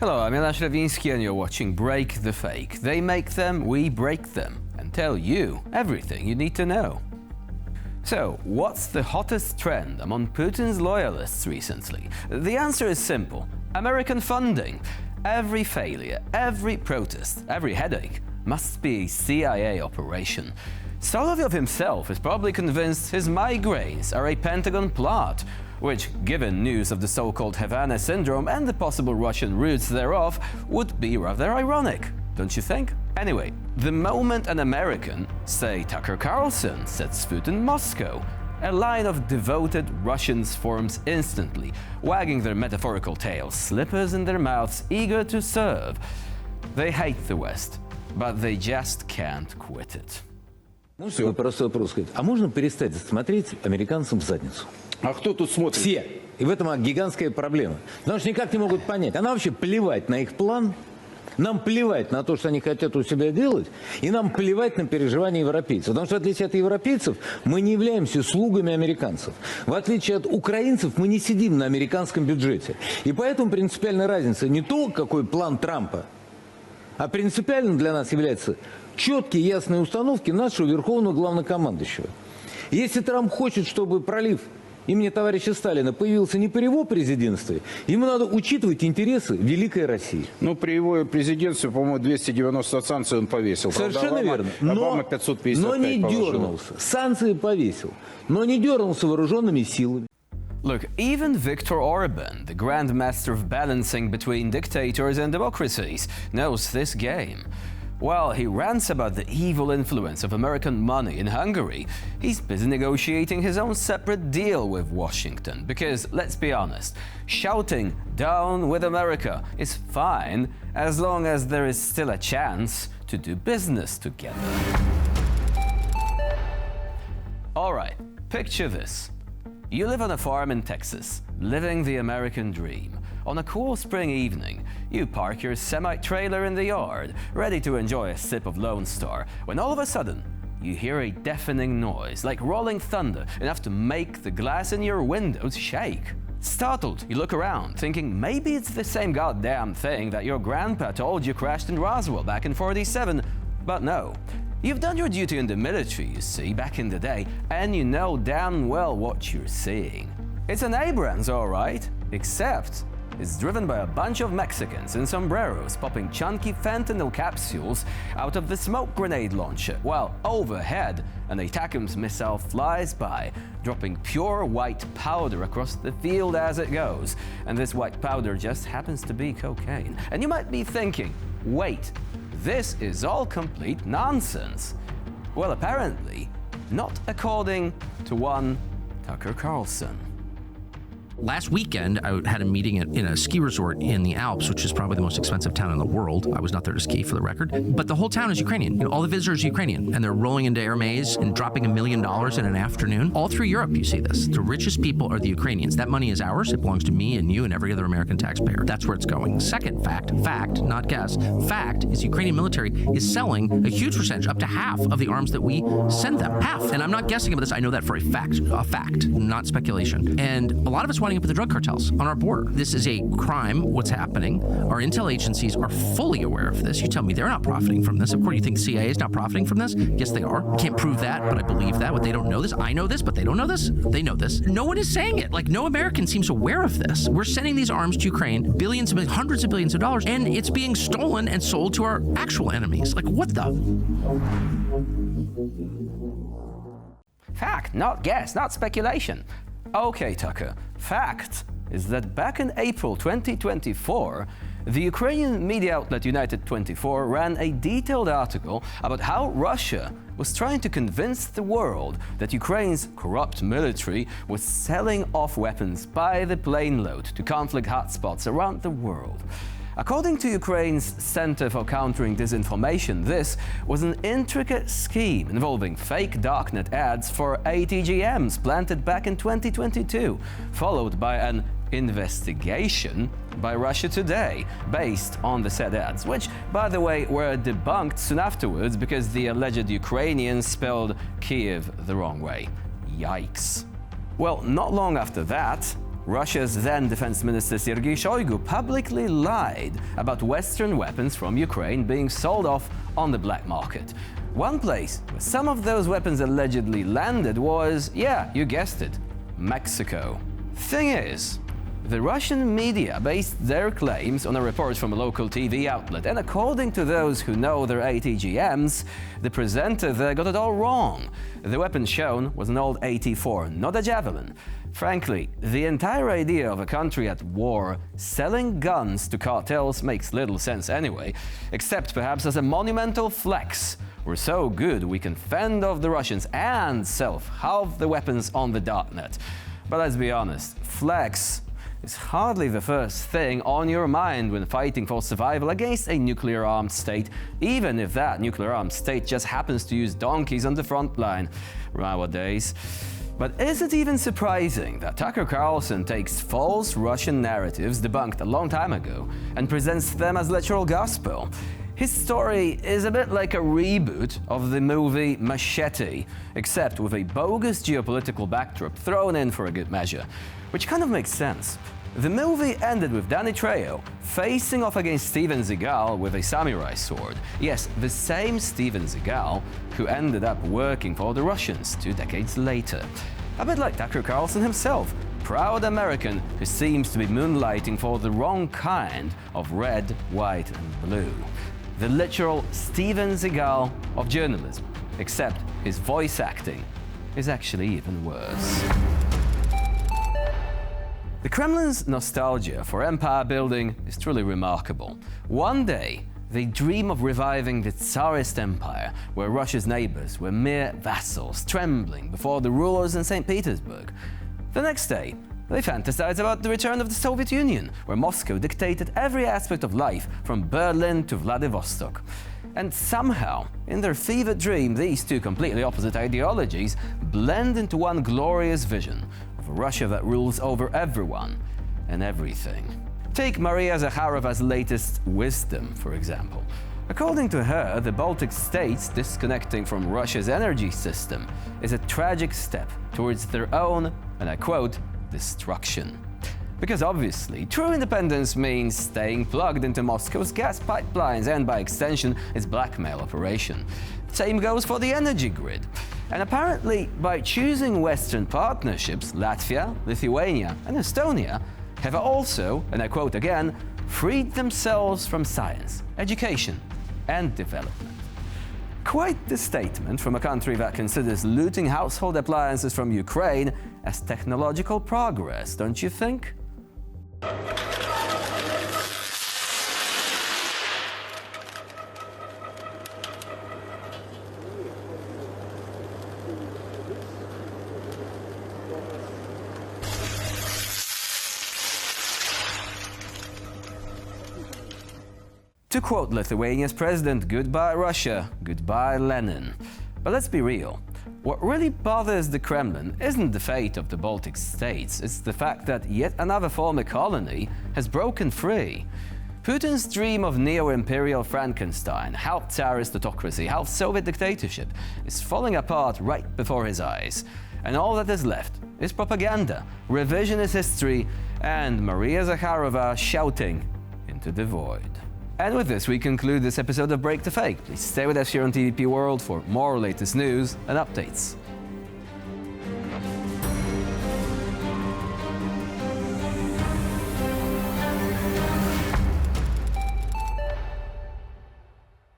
Hello, I'm Ila Shravinsky and you're watching Break the Fake. They make them, we break them, and tell you everything you need to know. So, what's the hottest trend among Putin's loyalists recently? The answer is simple: American funding. Every failure, every protest, every headache must be a CIA operation. Solovyov himself is probably convinced his migraines are a Pentagon plot, which, given news of the so-called Havana syndrome and the possible Russian roots thereof, would be rather ironic, don't you think? Anyway, the moment an American, say Tucker Carlson, sets foot in Moscow, a line of devoted Russians forms instantly, wagging their metaphorical tails, slippers in their mouths, eager to serve. They hate the West, but they just can't quit it. Можно простой вопрос сказать? А можно перестать смотреть американцам в задницу? А кто тут смотрит? Все. И в этом гигантская проблема. Потому что никак не могут понять. А нам вообще плевать на их план, нам плевать на то, что они хотят у себя делать, и нам плевать на переживания европейцев. Потому что, в отличие от европейцев, мы не являемся слугами американцев. В отличие от украинцев, мы не сидим на американском бюджете. И поэтому принципиальная разница не то, какой план Трампа, а принципиально для нас является четкие, ясные установки нашего верховного главнокомандующего. Если Трамп хочет, чтобы пролив имени товарища Сталина появился не при его президентстве, ему надо учитывать интересы великой России. Ну, при его президентстве, по-моему, 290 санкций он повесил. Совершенно верно. Обама 555 но не положил. дернулся. Санкции повесил, но не дернулся вооруженными силами. Look, even Viktor Orban, the grand master of balancing between dictators and democracies, knows this game. While he rants about the evil influence of American money in Hungary, he's busy negotiating his own separate deal with Washington. Because, let's be honest, shouting "Down with America" is fine as long as there is still a chance to do business together. Alright, picture this. You live on a farm in Texas, living the American dream. On a cool spring evening, you park your semi-trailer in the yard, ready to enjoy a sip of Lone Star, when all of a sudden, you hear a deafening noise, like rolling thunder, enough to make the glass in your windows shake. Startled, you look around, thinking maybe it's the same goddamn thing that your grandpa told you crashed in Roswell back in '47, but no. You've done your duty in the military, you see, back in the day, and you know damn well what you're seeing. It's an Abrams, all right, except it's driven by a bunch of Mexicans in sombreros popping chunky fentanyl capsules out of the smoke grenade launcher, while overhead an ATACMS missile flies by, dropping pure white powder across the field as it goes. And this white powder just happens to be cocaine. And you might be thinking, wait, this is all complete nonsense. Well, apparently, not according to one Tucker Carlson. Last weekend, I had a meeting in a ski resort in the Alps, which is probably the most expensive town in the world. I was not there to ski, for the record. But the whole town is Ukrainian. You know, all the visitors are Ukrainian, and they're rolling into Air Maze and dropping $1 million in an afternoon. All through Europe, you see this. The richest people are the Ukrainians. That money is ours. It belongs to me and you and every other American taxpayer. That's where it's going. Second fact, not guess, fact is the Ukrainian military is selling a huge percentage, up to half of the arms that we send them. Half. And I'm not guessing about this. I know that for a fact, not speculation. And a lot of us winding up with the drug cartels on our border. This is a crime, what's happening. Our intel agencies are fully aware of this. You tell me they're not profiting from this. Of course, you think the CIA is not profiting from this? Yes, they are. Can't prove that, but I believe that. What, they don't know this? I know this, but they don't know this? They know this. No one is saying it. Like, no American seems aware of this. We're sending these arms to Ukraine, billions, hundreds of billions of dollars, and it's being stolen and sold to our actual enemies. Like, what the? Fact, not guess, not speculation. Okay, Tucker, fact is that back in April 2024, the Ukrainian media outlet United 24 ran a detailed article about how Russia was trying to convince the world that Ukraine's corrupt military was selling off weapons by the plane load to conflict hotspots around the world. According to Ukraine's Center for Countering Disinformation, this was an intricate scheme involving fake darknet ads for ATGMs planted back in 2022, followed by an investigation by Russia Today based on the said ads, which, by the way, were debunked soon afterwards because the alleged Ukrainians spelled Kiev the wrong way. Yikes. Well, not long after that, Russia's then Defense Minister Sergei Shoigu publicly lied about Western weapons from Ukraine being sold off on the black market. One place where some of those weapons allegedly landed was, yeah, you guessed it, Mexico. Thing is, the Russian media based their claims on a report from a local TV outlet, and according to those who know their ATGMs, the presenter there got it all wrong. The weapon shown was an old 84, not a javelin. Frankly, the entire idea of a country at war selling guns to cartels makes little sense anyway, except perhaps as a monumental flex. We're so good we can fend off the Russians and self-halve the weapons on the darknet. But let's be honest, flex is hardly the first thing on your mind when fighting for survival against a nuclear-armed state, even if that nuclear-armed state just happens to use donkeys on the front line nowadays. But is it even surprising that Tucker Carlson takes false Russian narratives debunked a long time ago and presents them as literal gospel? His story is a bit like a reboot of the movie Machete, except with a bogus geopolitical backdrop thrown in for a good measure, which kind of makes sense. The movie ended with Danny Trejo facing off against Steven Seagal with a samurai sword. Yes, the same Steven Seagal who ended up working for the Russians 2 decades later. A bit like Tucker Carlson himself, proud American who seems to be moonlighting for the wrong kind of red, white and blue. The literal Steven Seagal of journalism, except his voice acting is actually even worse. The Kremlin's nostalgia for empire building is truly remarkable. One day, they dream of reviving the Tsarist Empire, where Russia's neighbors were mere vassals, trembling before the rulers in St. Petersburg. The next day, they fantasize about the return of the Soviet Union, where Moscow dictated every aspect of life from Berlin to Vladivostok. And somehow, in their fevered dream, these two completely opposite ideologies blend into one glorious vision of a Russia that rules over everyone and everything. Take Maria Zakharova's latest wisdom, for example. According to her, the Baltic states disconnecting from Russia's energy system is a tragic step towards their own, and I quote, destruction. Because obviously, true independence means staying plugged into Moscow's gas pipelines and, by extension, its blackmail operation. Same goes for the energy grid. And apparently, by choosing Western partnerships, Latvia, Lithuania and Estonia have also, and I quote again, freed themselves from science, education and development. Quite the statement from a country that considers looting household appliances from Ukraine as technological progress, don't you think? To quote Lithuania's president, goodbye Russia, goodbye Lenin. But let's be real. What really bothers the Kremlin isn't the fate of the Baltic states, it's the fact that yet another former colony has broken free. Putin's dream of neo-imperial Frankenstein, half Tsarist autocracy, half Soviet dictatorship, is falling apart right before his eyes. And all that is left is propaganda, revisionist history, and Maria Zakharova shouting into the void. And with this, we conclude this episode of Break the Fake. Please stay with us here on TVP World for more latest news and updates.